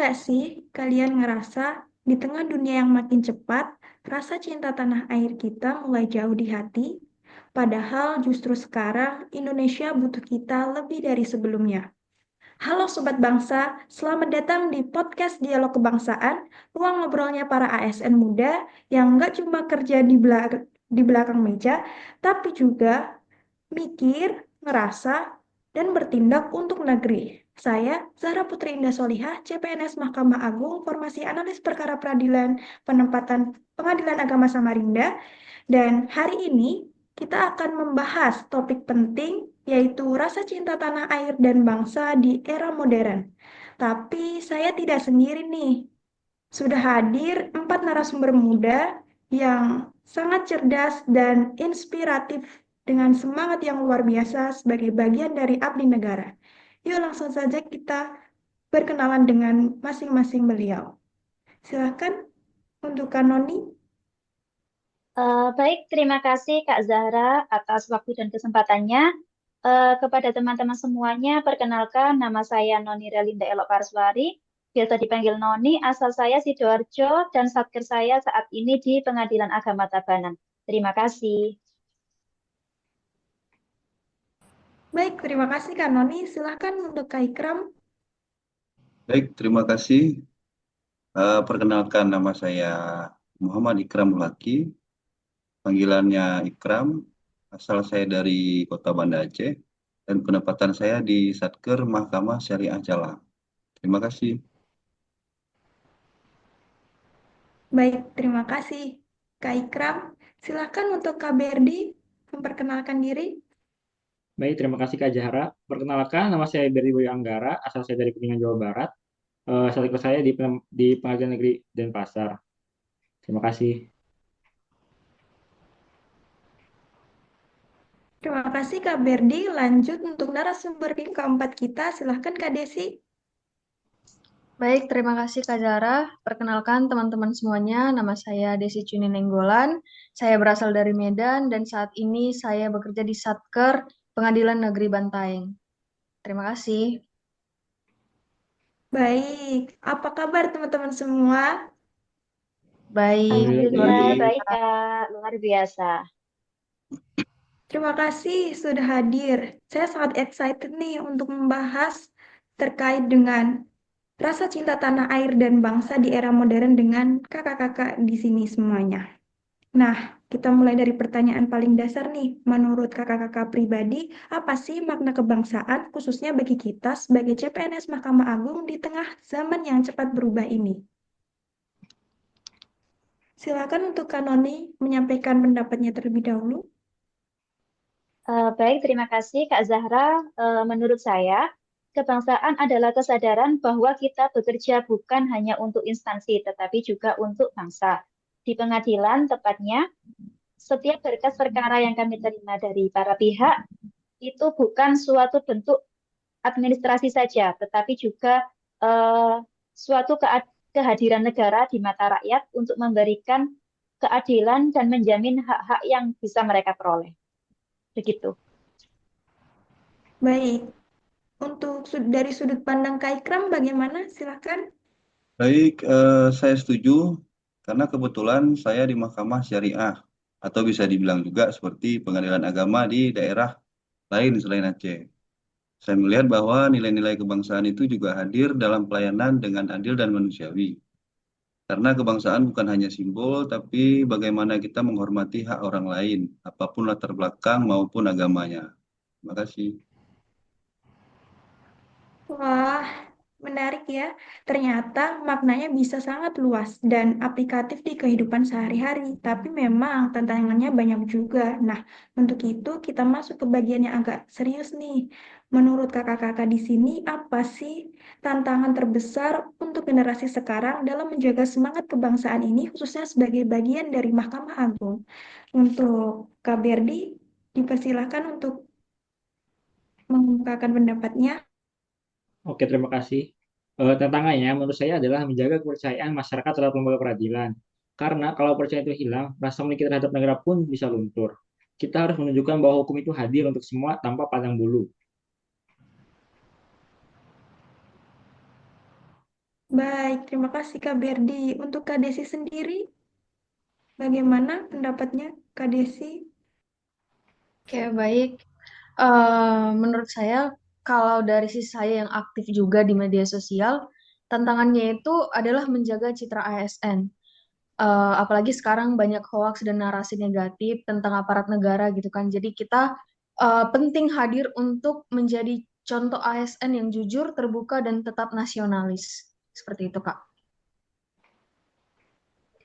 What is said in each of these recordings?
nggak sih kalian ngerasa di tengah dunia yang makin cepat, rasa cinta tanah air kita mulai jauh di hati? Padahal justru sekarang Indonesia butuh kita lebih dari sebelumnya. Halo Sobat Bangsa, selamat datang di podcast Dialog Kebangsaan, ruang ngobrolnya para ASN muda yang nggak cuma kerja di belakang meja, tapi juga mikir, ngerasa, dan bertindak untuk negeri. Saya, Zahra Putri Indah Solihah, CPNS Mahkamah Agung, Formasi Analis Perkara Peradilan, Penempatan Pengadilan Agama Samarinda, dan hari ini kita akan membahas topik penting yaitu rasa cinta tanah air dan bangsa di era modern. Tapi saya tidak sendiri nih. Sudah hadir 4 narasumber muda yang sangat cerdas dan inspiratif dengan semangat yang luar biasa sebagai bagian dari abdi negara. Yuk langsung saja kita berkenalan dengan masing-masing beliau. Silakan untuk Kanoni. Baik, terima kasih Kak Zahra atas waktu dan kesempatannya. Kepada teman-teman semuanya, perkenalkan nama saya Noni Relinda Elok Parswari, biasa dipanggil Noni, asal saya Sidoarjo dan satker saya saat ini di Pengadilan Agama Tabanan. Terima kasih. Baik, terima kasih Kanoni. Silakan untuk Kak Ikram. Baik, terima kasih. Perkenalkan nama saya Muhammad Ikram Mulaki, panggilannya Ikram. Asal saya dari Kota Banda Aceh dan penempatan saya di Satker Mahkamah Syariah Jalang. Terima kasih. Baik, terima kasih Kak Ikram. Silakan untuk Kak Berdi memperkenalkan diri. Baik, terima kasih Kak Zahra. Perkenalkan, nama saya Berdi Boyo Anggara, asal saya dari Kuningan, Jawa Barat. Saat itu saya di Pengadilan Negeri Denpasar. Terima kasih. Terima kasih Kak Berdi. Lanjut untuk narasumber yang keempat kita. Silahkan Kak Desi. Baik, terima kasih Kak Zara. Perkenalkan teman-teman semuanya, nama saya Desi Cuni Nenggolan. Saya berasal dari Medan dan saat ini saya bekerja di Satker Pengadilan Negeri Bantaeng. Terima kasih. Baik, apa kabar teman-teman semua? Baik, luar Alhamdulillah, Alhamdulillah, baik biasa. Kak, luar biasa. Terima kasih sudah hadir. Saya sangat excited nih untuk membahas terkait dengan rasa cinta tanah air dan bangsa di era modern dengan kakak-kakak di sini semuanya. Nah, kita mulai dari pertanyaan paling dasar nih. Menurut kakak-kakak pribadi, apa sih makna kebangsaan khususnya bagi kita sebagai CPNS Mahkamah Agung di tengah zaman yang cepat berubah ini? Silakan untuk Kanoni menyampaikan pendapatnya terlebih dahulu. Baik, terima kasih Kak Zahra. Menurut saya, kebangsaan adalah kesadaran bahwa kita bekerja bukan hanya untuk instansi, tetapi juga untuk bangsa. Di pengadilan, tepatnya, setiap berkas perkara yang kami terima dari para pihak itu bukan suatu bentuk administrasi saja, tetapi juga eh, suatu kehadiran negara di mata rakyat untuk memberikan keadilan dan menjamin hak-hak yang bisa mereka peroleh. Begitu. Baik, untuk dari sudut pandang Kak Ikram bagaimana? Silakan. Baik, saya setuju karena kebetulan saya di Mahkamah Syariah atau bisa dibilang juga seperti pengadilan agama di daerah lain selain Aceh. Saya melihat bahwa nilai-nilai kebangsaan itu juga hadir dalam pelayanan dengan adil dan manusiawi. Karena kebangsaan bukan hanya simbol, tapi bagaimana kita menghormati hak orang lain, apapun latar belakang maupun agamanya. Terima kasih. Wah, menarik ya. Ternyata maknanya bisa sangat luas dan aplikatif di kehidupan sehari-hari. Tapi memang tantangannya banyak juga. Nah, untuk itu kita masuk ke bagian yang agak serius nih. Menurut kakak-kakak di sini, apa sih tantangan terbesar untuk generasi sekarang dalam menjaga semangat kebangsaan ini, khususnya sebagai bagian dari Mahkamah Agung? Untuk Kak Berdi, dipersilakan untuk mengungkapkan pendapatnya. Oke, terima kasih. Tantangannya menurut saya adalah menjaga kepercayaan masyarakat terhadap lembaga peradilan. Karena kalau percaya itu hilang, rasa memiliki terhadap negara pun bisa luntur. Kita harus menunjukkan bahwa hukum itu hadir untuk semua tanpa pandang bulu. Baik, terima kasih Kak Berdi. Untuk Kak Desi sendiri, bagaimana pendapatnya Kak Desi? Oke, baik. Menurut saya, kalau dari sisi saya yang aktif juga di media sosial, tantangannya itu adalah menjaga citra ASN. Apalagi sekarang banyak hoaks dan narasi negatif tentang aparat negara gitu kan. Jadi kita penting hadir untuk menjadi contoh ASN yang jujur, terbuka, dan tetap nasionalis. Seperti itu, Kak.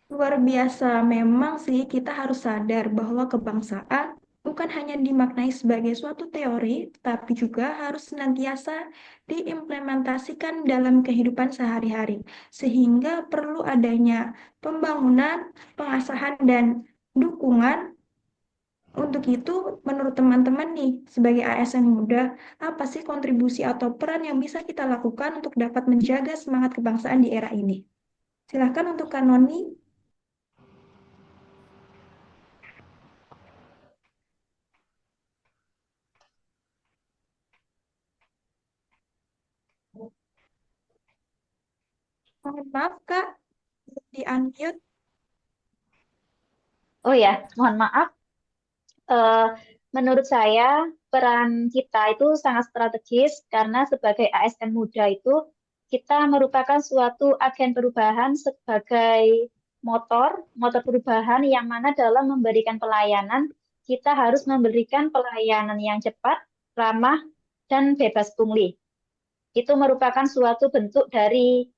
Luar biasa, memang sih kita harus sadar bahwa kebangsaan bukan hanya dimaknai sebagai suatu teori, tapi juga harus senantiasa diimplementasikan dalam kehidupan sehari-hari. Sehingga perlu adanya pembangunan, pengasahan, dan dukungan. Untuk itu, menurut teman-teman nih, sebagai ASN muda, apa sih kontribusi atau peran yang bisa kita lakukan untuk dapat menjaga semangat kebangsaan di era ini? Silahkan untuk Kanoni. Mohon maaf, Kak, di unmute. Oh ya, mohon maaf. Eh, Menurut saya, peran kita itu sangat strategis karena sebagai ASN muda itu kita merupakan suatu agen perubahan sebagai motor perubahan yang mana dalam memberikan pelayanan, kita harus memberikan pelayanan yang cepat, ramah, dan bebas pungli. Itu merupakan suatu bentuk dari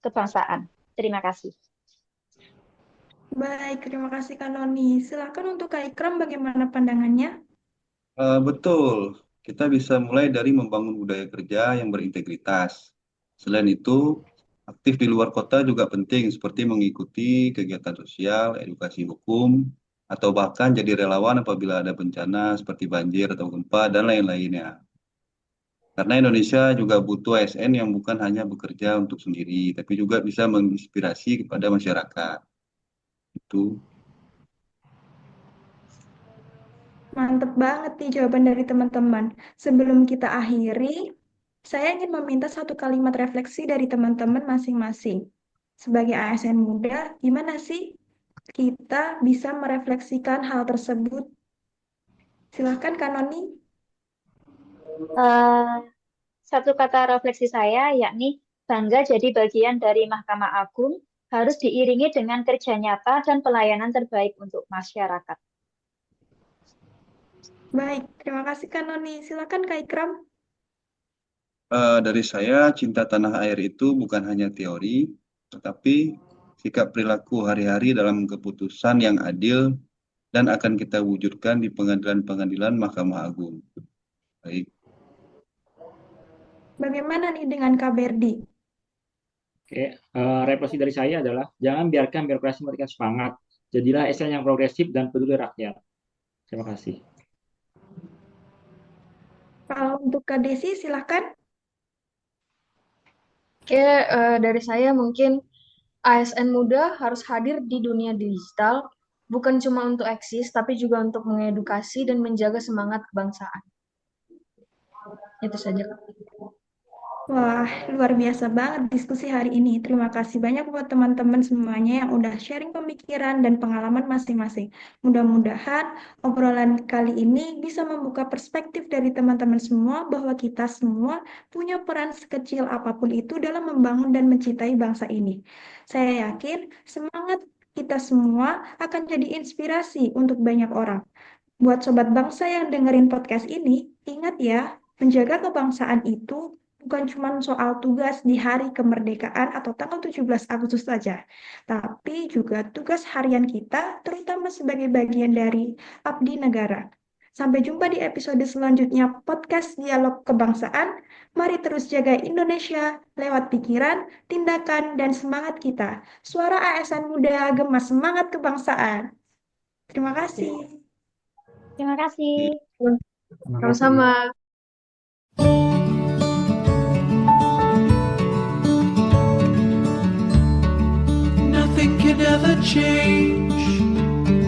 kebangsaan. Terima kasih. Baik, terima kasih Kanoni. Silahkan untuk Kak Ikram, bagaimana pandangannya? Betul, kita bisa mulai dari membangun budaya kerja yang berintegritas. Selain itu, aktif di luar kota juga penting, seperti mengikuti kegiatan sosial, edukasi hukum, atau bahkan jadi relawan apabila ada bencana seperti banjir atau gempa, dan lain-lainnya. Karena Indonesia juga butuh ASN yang bukan hanya bekerja untuk sendiri, tapi juga bisa menginspirasi kepada masyarakat. Itu. Mantep banget nih jawaban dari teman-teman. Sebelum kita akhiri, saya ingin meminta satu kalimat refleksi dari teman-teman masing-masing. Sebagai ASN muda, gimana sih kita bisa merefleksikan hal tersebut? Silahkan Kanoni. Eh, Satu kata refleksi saya yakni bangga jadi bagian dari Mahkamah Agung harus diiringi dengan kerja nyata dan pelayanan terbaik untuk masyarakat. Baik, terima kasih Kanoni. Silahkan Kak Ikram. Dari saya, cinta tanah air itu bukan hanya teori, tetapi sikap perilaku hari-hari dalam keputusan yang adil dan akan kita wujudkan di pengadilan-pengadilan Mahkamah Agung. Baik. Bagaimana nih dengan Kak Berdi? Oke, refleksi dari saya adalah jangan biarkan birokrasi mematikan semangat. Jadilah ASN yang progresif dan peduli rakyat. Terima kasih. Kalau untuk Kak Desi, silahkan. Oke, dari saya mungkin ASN muda harus hadir di dunia digital, bukan cuma untuk eksis, tapi juga untuk mengedukasi dan menjaga semangat kebangsaan. Itu saja, Kak. Wah, luar biasa banget diskusi hari ini. Terima kasih banyak buat teman-teman semuanya yang udah sharing pemikiran dan pengalaman masing-masing. Mudah-mudahan obrolan kali ini bisa membuka perspektif dari teman-teman semua bahwa kita semua punya peran sekecil apapun itu dalam membangun dan mencintai bangsa ini. Saya yakin semangat kita semua akan jadi inspirasi untuk banyak orang. Buat sobat bangsa yang dengerin podcast ini, ingat ya, menjaga kebangsaan itu bukan cuma soal tugas di hari kemerdekaan atau tanggal 17 Agustus saja, tapi juga tugas harian kita, terutama sebagai bagian dari abdi negara. Sampai jumpa di episode selanjutnya podcast Dialog Kebangsaan. Mari terus jaga Indonesia lewat pikiran, tindakan, dan semangat kita. Suara ASN Muda Gemas Semangat Kebangsaan. Terima kasih. Terima kasih. Terima kasih. Sama-sama. Nothing can ever change.